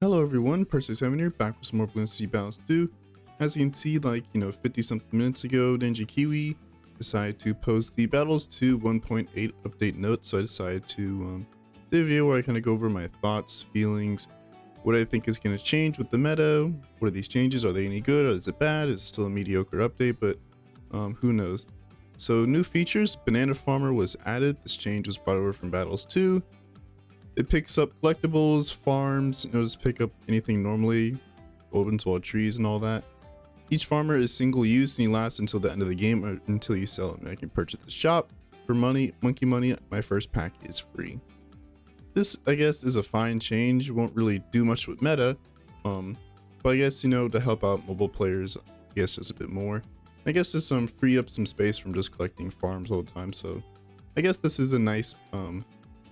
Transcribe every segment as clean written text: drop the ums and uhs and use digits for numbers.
Hello everyone, FTDZMMAY here, back with some more Bloons Balance 2. As you can see, 50 something minutes ago, Ninja Kiwi decided to post the Battles 2 1.8 update note, so I decided to do a video where I kind of go over my thoughts, feelings, what I think is going to change with the meta, what are these changes, are they any good, or is it bad, is it still a mediocre update, but who knows. So new features, Banana Farmer was added, this change was brought over from Battles 2. It picks up collectibles, farms, just pick up anything normally, opens all trees and all that. Each farmer is single use and he lasts until the end of the game or until you sell him. I can purchase the shop for money, monkey money. My first pack is free. This, I guess, is a fine change. Won't really do much with meta, but I guess, to help out mobile players, I guess just a bit more. I guess just free up some space from just collecting farms all the time. So I guess this is a nice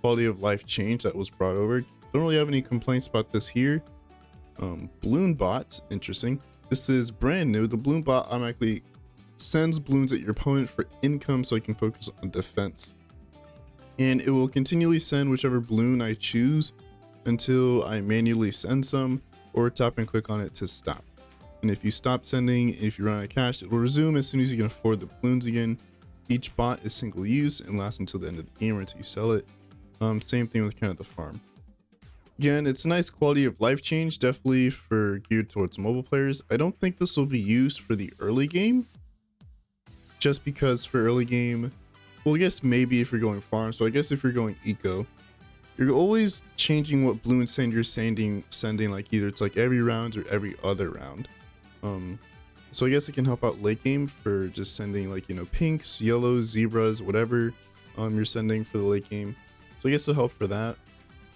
quality of life change that was brought over. Don't really have any complaints about this here. Bloon bots, interesting. This is brand new. The Bloon bot automatically sends balloons at your opponent for income so I can focus on defense. And it will continually send whichever balloon I choose until I manually send some or tap and click on it to stop. And if you stop sending, if you run out of cash, it will resume as soon as you can afford the balloons again. Each bot is single use and lasts until the end of the game or until you sell it. Same thing with kind of the farm. Again, it's a nice quality of life change, definitely for geared towards mobile players. I don't think this will be used for the early game, just because for early game, well, I guess maybe if you're going farm. So I guess if you're going eco, you're always changing what balloon send you're sending like either it's like every round or every other round. So I guess it can help out late game for just sending like, pinks, yellows, zebras, whatever you're sending for the late game. So I guess it'll help for that.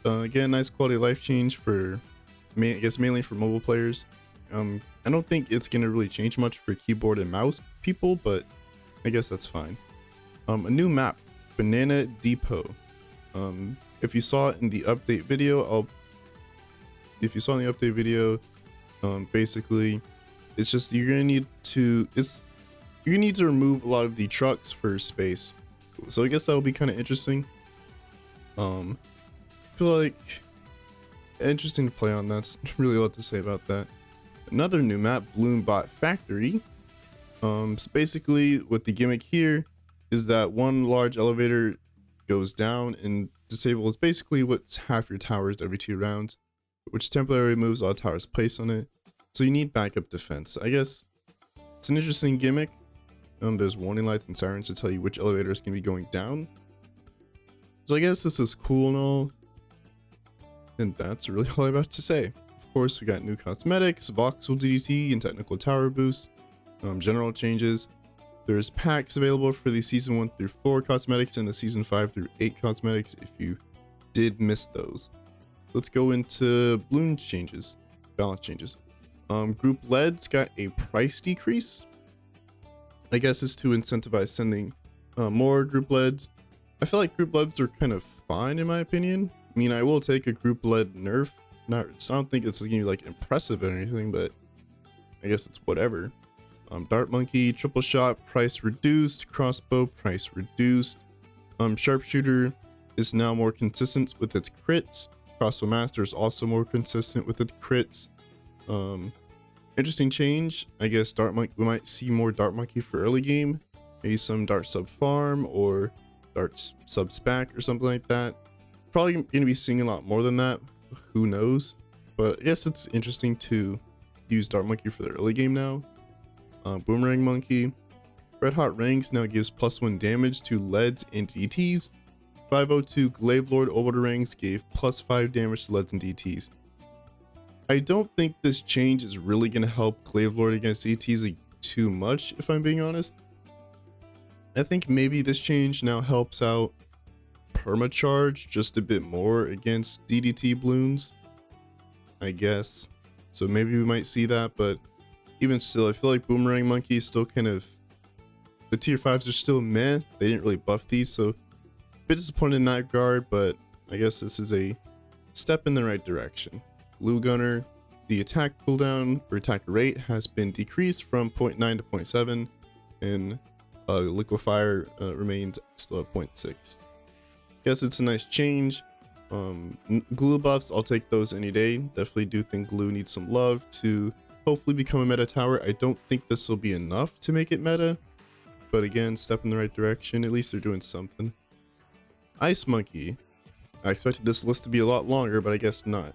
Again, nice quality of life change for, I guess mainly for mobile players. I don't think it's gonna really change much for keyboard and mouse people, but I guess that's fine. A new map, Banana Depot. If you saw it in the update video, basically, it's just you're gonna need to remove a lot of the trucks for space. So I guess that will be kind of interesting. I feel like interesting to play on. That's really a lot to say about that. Another new map, Bloon Bot Factory. So basically what the gimmick here is that one large elevator goes down and disables basically what's half your towers every 2 rounds, which temporarily removes all towers placed on it. So you need backup defense. I guess it's an interesting gimmick. There's warning lights and sirens to tell you which elevators can be going down. So I guess this is cool and all, and that's really all I have to say. Of course, we got new cosmetics, voxel DDT, and technical tower boost, general changes. There's packs available for the season 1 through 4 cosmetics and the season 5 through 8 cosmetics if you did miss those. Let's go into balloon changes, balance changes. Group leads got a price decrease. I guess is to incentivize sending more group leads. I feel like group leads are kind of fine in my opinion. I mean, I will take a group led nerf. I don't think it's gonna be like impressive or anything, but I guess it's whatever. Dart monkey, triple shot, price reduced. Crossbow, price reduced. Sharpshooter is now more consistent with its crits. Crossbow master is also more consistent with its crits. Interesting change. I guess dart monkey, we might see more dart monkey for early game. Maybe some dart sub farm or dart sub spac or something like that. Probably gonna be seeing a lot more than that. Who knows? But I guess it's interesting to use dart monkey for the early game now. Boomerang monkey. Red hot rings now gives +1 damage to leads and DTs. 502 glaive lord orbital rings gave +5 damage to leads and DTs. I don't think this change is really gonna help glaive lord against DTs like too much, if I'm being honest. I think maybe this change now helps out permacharge just a bit more against DDT balloons, I guess. So maybe we might see that, but even still, I feel like Boomerang Monkey is still kind of, the tier 5s are still meh. They didn't really buff these, so a bit disappointed in that regard, but I guess this is a step in the right direction. Glue Gunner, the attack cooldown or attack rate has been decreased from 0.9 to 0.7, and Liquefier remains still at 0.6. Guess it's a nice change. Glue buffs, I'll take those any day. Definitely do think glue needs some love to hopefully become a meta tower. I don't think this will be enough to make it meta, but again, step in the right direction. At least they're doing something. Ice Monkey. I expected this list to be a lot longer, but I guess not.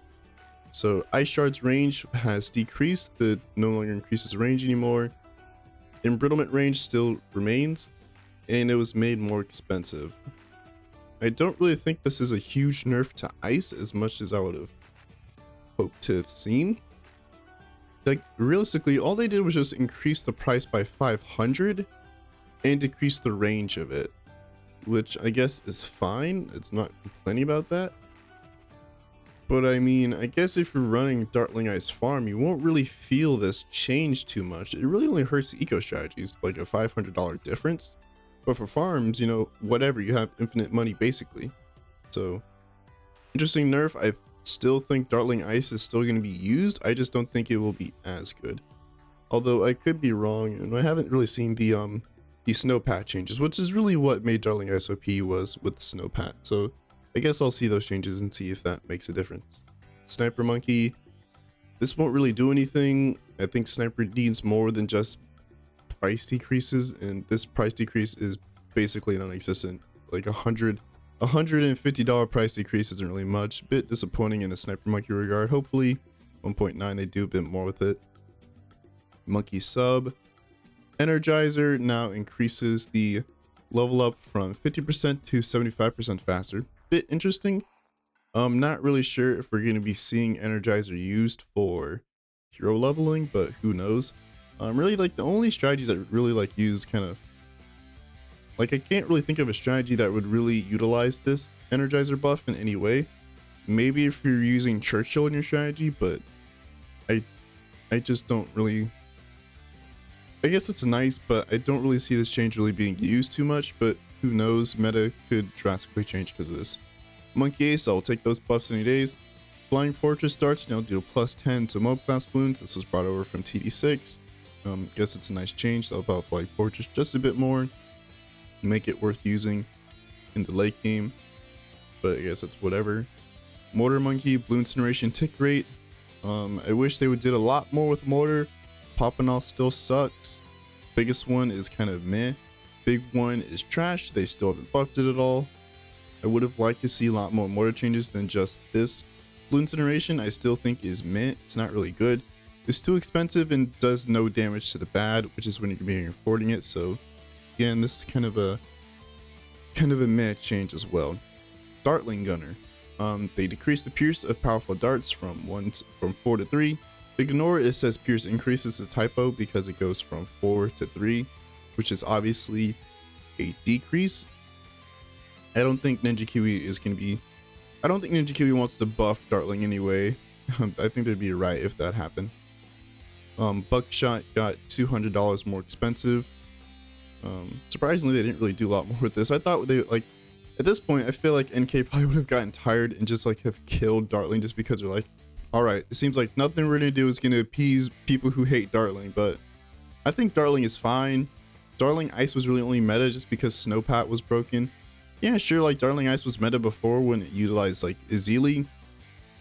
So Ice Shard's range has decreased. It no longer increases range anymore. Embrittlement range still remains, and it was made more expensive. I don't really think this is a huge nerf to ice as much as I would have hoped to have seen. Like, realistically, all they did was just increase the price by 500 and decrease the range of it, which I guess is fine. It's not complaining about that. But I mean, I guess if you're running Dartling Ice Farm, you won't really feel this change too much. It really only hurts the eco strategies, like a $500 difference. But for farms, you know, whatever, you have infinite money basically. So, interesting nerf. I still think Dartling Ice is still going to be used. I just don't think it will be as good. Although I could be wrong, and I haven't really seen the snowpat changes, which is really what made Dartling Ice OP was with snowpat. So I guess I'll see those changes and see if that makes a difference. Sniper Monkey, this won't really do anything. I think Sniper needs more than just price decreases, and this price decrease is basically non-existent. Like $150 price decrease isn't really much. Bit disappointing in the Sniper Monkey regard. Hopefully 1.9 they do a bit more with it. Monkey Sub. Energizer now increases the level up from 50% to 75% faster. Bit interesting. I'm not really sure if we're going to be seeing Energizer used for hero leveling, but who knows. Really, like, the only strategies that really like use kind of like, I can't really think of a strategy that would really utilize this Energizer buff in any way. Maybe if you're using Churchill in your strategy, but I just don't really. I guess it's nice, but I don't really see this change really being used too much, but who knows, meta could drastically change because of this. Monkey Ace, I'll take those buffs any days. Flying Fortress darts now deal +10 to mob class balloons. This was brought over from TD6. Guess it's a nice change. So I'll buff Flying Fortress just a bit more, make it worth using in the late game, but I guess it's whatever. Mortar Monkey, Blue Incineration tick rate. I wish they would did a lot more with Mortar. Popping off still sucks. Biggest one is kind of meh. Big one is trash. They still haven't buffed it at all. I would have liked to see a lot more mortar changes than just this. Blue Incineration I still think is meh. It's not really good. It's too expensive and does no damage to the bad, which is when you're being affording it. So again, this is kind of a meh change as well. Dartling Gunner. They decreased the pierce of powerful darts from 4 to 3. Ignore it says pierce increases, a typo because it goes from 4 to 3, which is obviously a decrease. I don't think Ninja Kiwi is going to be. I don't think Ninja Kiwi wants to buff Dartling anyway. I think they'd be right if that happened. Buckshot got $200 more expensive. Surprisingly, they didn't really do a lot more with this. I thought they like. At this point, I feel like NK probably would have gotten tired and just like have killed Dartling just because they're like, all right, it seems like nothing we're gonna do is gonna appease people who hate Dartling, but I think Dartling is fine. Dartling Ice was really only meta just because Snowpat was broken. Yeah, sure, like Dartling Ice was meta before when it utilized like Azili,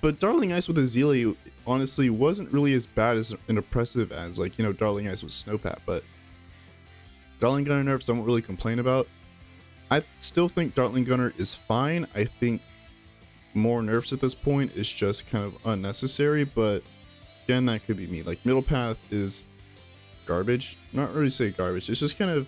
but Dartling Ice with Azili honestly wasn't really as bad as and oppressive as, like, you know, Dartling Ice with Snowpat. But Dartling Gunner nerfs I won't really complain about. I still think Dartling Gunner is fine. I think more nerfs at this point is just kind of unnecessary, but again, that could be me. Like, Middle Path is garbage. Not really say garbage, it's just kind of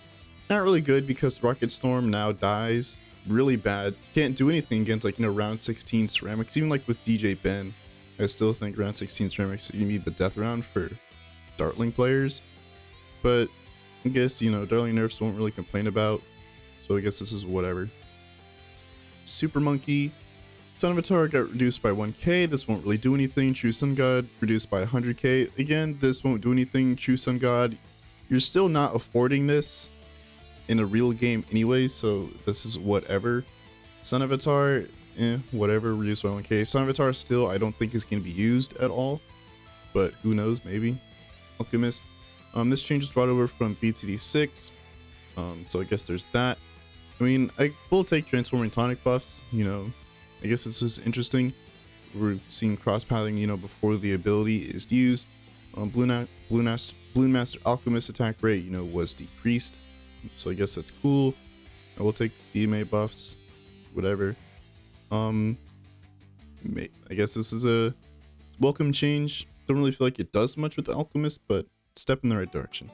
not really good because Rocket Storm now dies really bad. Can't do anything against, like, you know, round 16 ceramics. Even like with DJ Ben, I still think round 16 ceramics you need the death round for Dartling players. But I guess, you know, Dartling nerfs won't really complain about, so I guess this is whatever. Super Monkey, Sun Avatar got reduced by 1k. This won't really do anything. True Sun God reduced by 100k. Again, this won't do anything. True Sun God, you're still not affording this in a real game anyway, so this is whatever. Sun Avatar, whatever, reduced by 1k. Sun Avatar still I don't think is going to be used at all, but who knows, maybe. Alchemist, this change was brought over from BTD6, so I guess there's that. I mean, I will take transforming tonic buffs, you know, I guess this is interesting. We're seeing cross pathing, you know, before the ability is used. Bloon Master Alchemist attack rate, you know, was decreased, so I guess that's cool. I will take the DMA buffs, whatever. I guess this is a welcome change. Don't really feel like it does much with the Alchemist, but step in the right direction.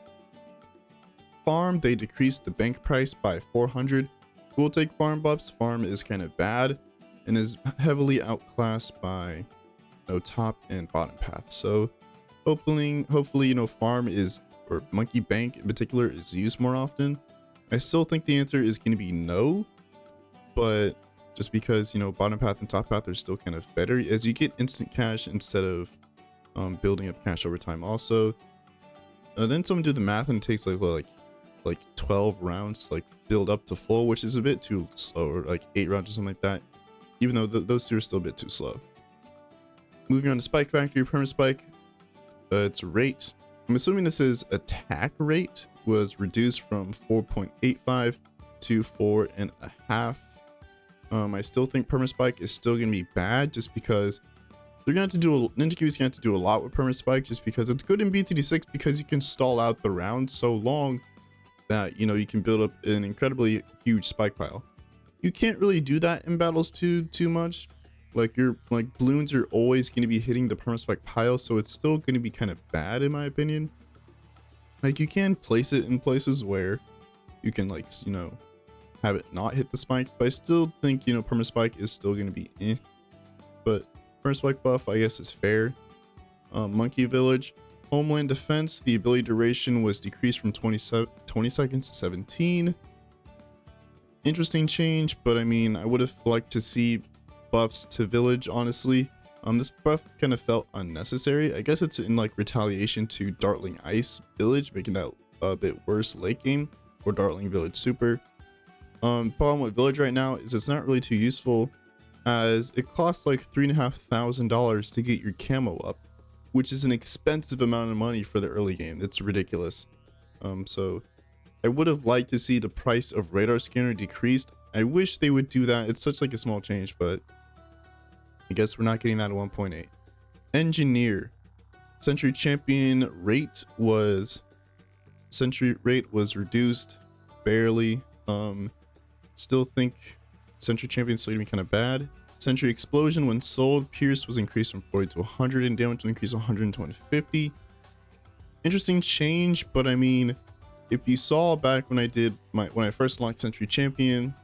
Farm, they decreased the bank price by 400. We'll take farm buffs. Farm is kind of bad and is heavily outclassed by, you know, top and bottom path. So hopefully, you know, farm is, or monkey bank in particular, is used more often. I still think the answer is going to be no, but just because, you know, bottom path and top path are still kind of better as you get instant cash instead of building up cash over time. Also, then someone do the math and it takes like 12 rounds to like build up to full, which is a bit too slow, or like 8 rounds or something like that, even though those two are still a bit too slow. Moving on to Spike Factory, perma spike, its rate, I'm assuming this is attack rate, was reduced from 4.85 to 4.5. I still think perma spike is still going to be bad, just because they're going to have to do Ninja Kiwi's going to have to do a lot with perma spike, just because it's good in BTD6 because you can stall out the round so long that, you know, you can build up an incredibly huge spike pile. You can't really do that in battles too much. Like Bloons are always going to be hitting the perma spike pile, so it's still going to be kind of bad in my opinion. Like, you can place it in places where you can, like, you know, have it not hit the spikes, but I still think, you know, perma spike is still going to be eh. But perma spike buff, I guess, is fair. Monkey Village, Homeland Defense, the ability duration was decreased from 20 seconds to 17. Interesting change, but I mean, I would have liked to see buffs to Village, honestly. This buff kind of felt unnecessary. I guess it's in like retaliation to Dartling Ice Village, making that a bit worse late game, or Dartling Village Super. Problem with Village right now is it's not really too useful, as it costs like $3,500 to get your camo up, which is an expensive amount of money for the early game. It's ridiculous. So I would have liked to see the price of radar scanner decreased. I wish they would do that. It's such like a small change, but I guess we're not getting that at 1.8. Engineer, Century Champion rate was reduced barely. Still think Century Champion is still gonna be kind of bad. Century Explosion, when sold, Pierce was increased from 40 to 100 and damage was increased 120 to 50. Interesting change, but I mean, if you saw back when I first launched Century Champion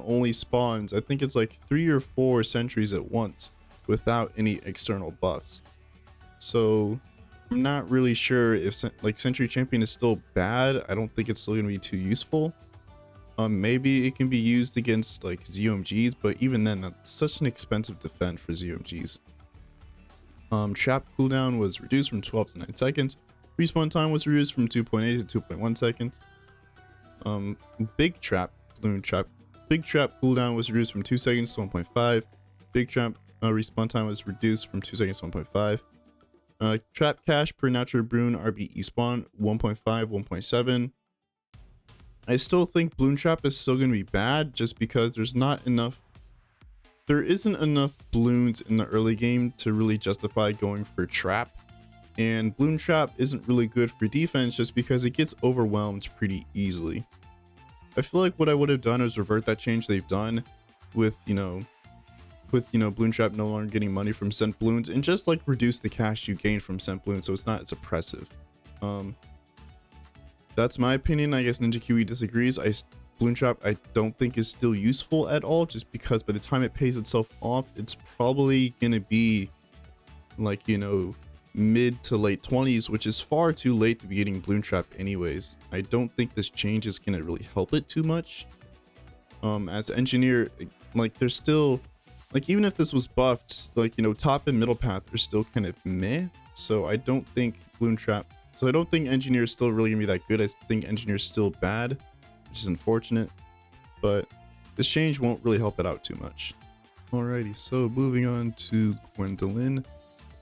only spawns, I think it's like 3 or 4 sentries at once without any external buffs. So I'm not really sure if like Century Champion is still bad. I don't think it's still gonna be too useful. Maybe it can be used against like ZOMGs, but even then, that's such an expensive defend for ZOMGs. Trap cooldown was reduced from 12 to 9 seconds. Respawn time was reduced from 2.8 to 2.1 seconds. Big Trap cooldown was reduced from 2 seconds to 1.5. Big Trap respawn time was reduced from 2 seconds to 1.5. Trap cash per natural Bloon RBE spawn 1.5, 1.7. I still think Bloon Trap is still going to be bad, just because there isn't enough Bloons in the early game to really justify going for Trap. And Bloon Trap isn't really good for defense just because it gets overwhelmed pretty easily. I feel like what I would have done is revert that change they've done with, Bloon Trap no longer getting money from sent Bloons, and just like reduce the cash you gain from sent Bloons so it's not as oppressive. That's my opinion. I guess Ninja Kiwi disagrees. Bloon Trap I don't think is still useful at all, just because by the time it pays itself off, it's probably gonna be like, you know, mid to late 20s, which is far too late to be getting Bloon Trap anyways. I don't think this change is gonna really help it too much. As Engineer, like, there's still, like, even if this was buffed, like, you know, top and middle path are still kind of meh. So I don't think Engineer is still really gonna be that good. I think Engineer is still bad, which is unfortunate, but this change won't really help it out too much. Alrighty, so moving on to Gwendolyn.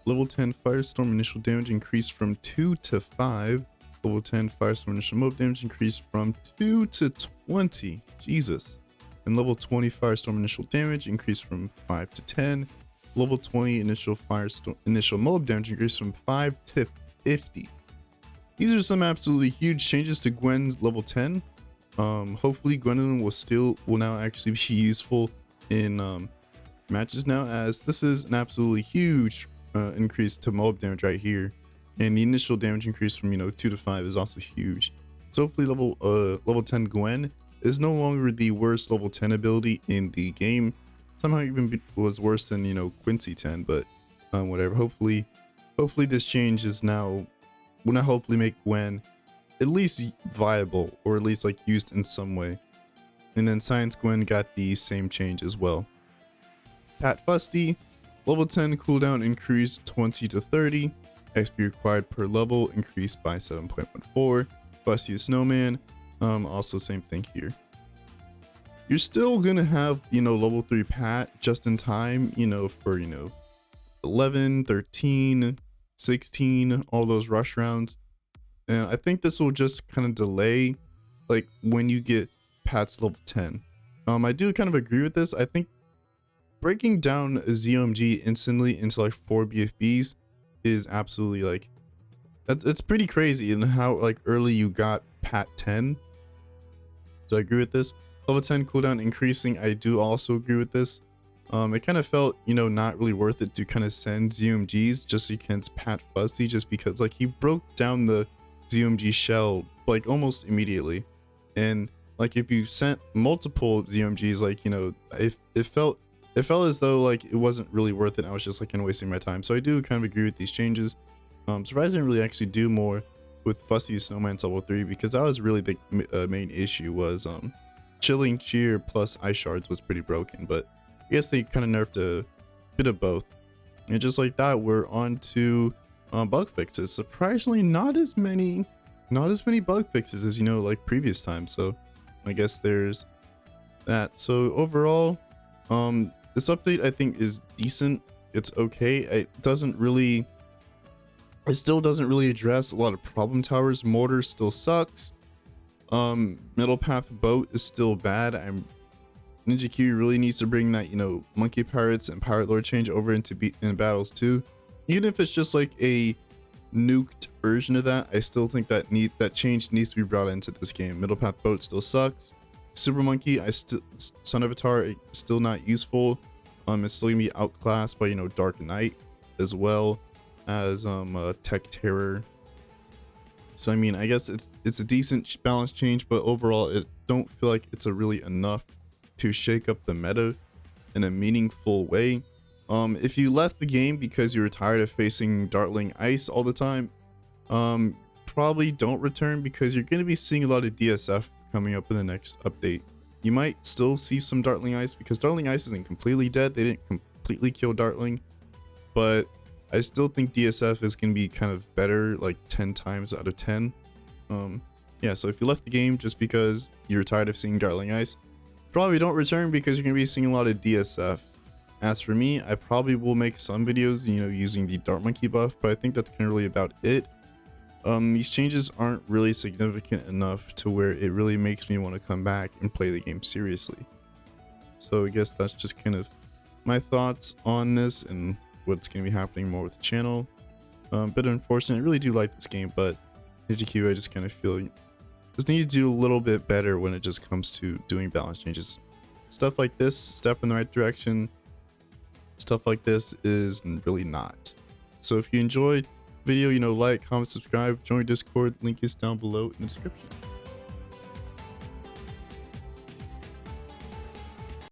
Level 10 Firestorm initial damage increased from 2 to 5. Level 10 Firestorm initial mob damage increased from 2 to 20. Jesus. And level 20 Firestorm initial damage increased from 5 to 10. Level 20 initial Firestorm initial mob damage increased from 5 to 50. These are some absolutely huge changes to Gwen's level 10. Hopefully Gwendolyn will now actually be useful in matches now, as this is an absolutely huge increase to mob damage right here, and the initial damage increase from 2 to 5 is also huge. So hopefully level 10 Gwen is no longer the worst level 10 ability in the game. Somehow even was worse than Quincy 10, but whatever. Hopefully this change is now will now hopefully make Gwen at least viable, or at least like used in some way. And then Science Gwen got the same change as well. Pat Fusty, level 10 cooldown increased 20 to 30. XP required per level increased by 7.14. Fusty the Snowman, also same thing here. You're still gonna have level 3 Pat just in time, for 11, 13, 16, all those rush rounds. And I think this will just kind of delay like when you get Pat's level 10. I do kind of agree with this. I think breaking down a ZOMG instantly into like 4 BFBs is absolutely like it's pretty crazy in how like early you got Pat 10. So I agree with this. Level 10 cooldown increasing, I do also agree with this. It kind of felt not really worth it to kind of send ZOMGs just against Pat Fuzzy, just because like he broke down the ZOMG shell like almost immediately. And like if you sent multiple ZOMGs, like it felt as though like it wasn't really worth it. I was just like kind of wasting my time. So I do kind of agree with these changes. Surprised I didn't really actually do more with Fussy Snowman's level 3, because that was really the main issue. Was Chilling Cheer plus Ice Shards was pretty broken, but I guess they kind of nerfed a bit of both. And just like that, we're on to bug fixes. Surprisingly, not as many bug fixes as like previous times. So I guess there's that. So overall, this update I think is decent. It's okay. It still doesn't really address a lot of problem towers. Mortar still sucks. Middle path boat is still bad. Ninja Q really needs to bring that monkey pirates and pirate lord change over into in battles too. Even if it's just like a nuked version of that, I still think that change needs to be brought into this game. Middle path boat still sucks. Super monkey, Sun Avatar, still not useful. It's still gonna be outclassed by Dark Knight, as well as Tech Terror. So I mean, I guess it's a decent balance change, but overall it don't feel like it's really enough to shake up the meta in a meaningful way. If you left the game because you were tired of facing Dartling Ice all the time, probably don't return, because you're going to be seeing a lot of DSF coming up in the next update. You might still see some Dartling Ice, because Dartling Ice isn't completely dead. They didn't completely kill Dartling, but I still think DSF is going to be kind of better, like 10 times out of 10. Yeah, so if you left the game just because you're tired of seeing Dartling Ice, probably don't return, because you're going to be seeing a lot of DSF. As for me, I probably will make some videos, using the Dart Monkey buff, but I think that's kind of really about it. These changes aren't really significant enough to where it really makes me want to come back and play the game seriously. So I guess that's just kind of my thoughts on this and what's going to be happening more with the channel. Bit unfortunate. I really do like this game, but HQ, I just kind of feel just need to do a little bit better when it just comes to doing balance changes. Stuff like this, step in the right direction. Stuff like this is really not. So if you enjoyed the video, like, comment, subscribe, join Discord. Link is down below in the description.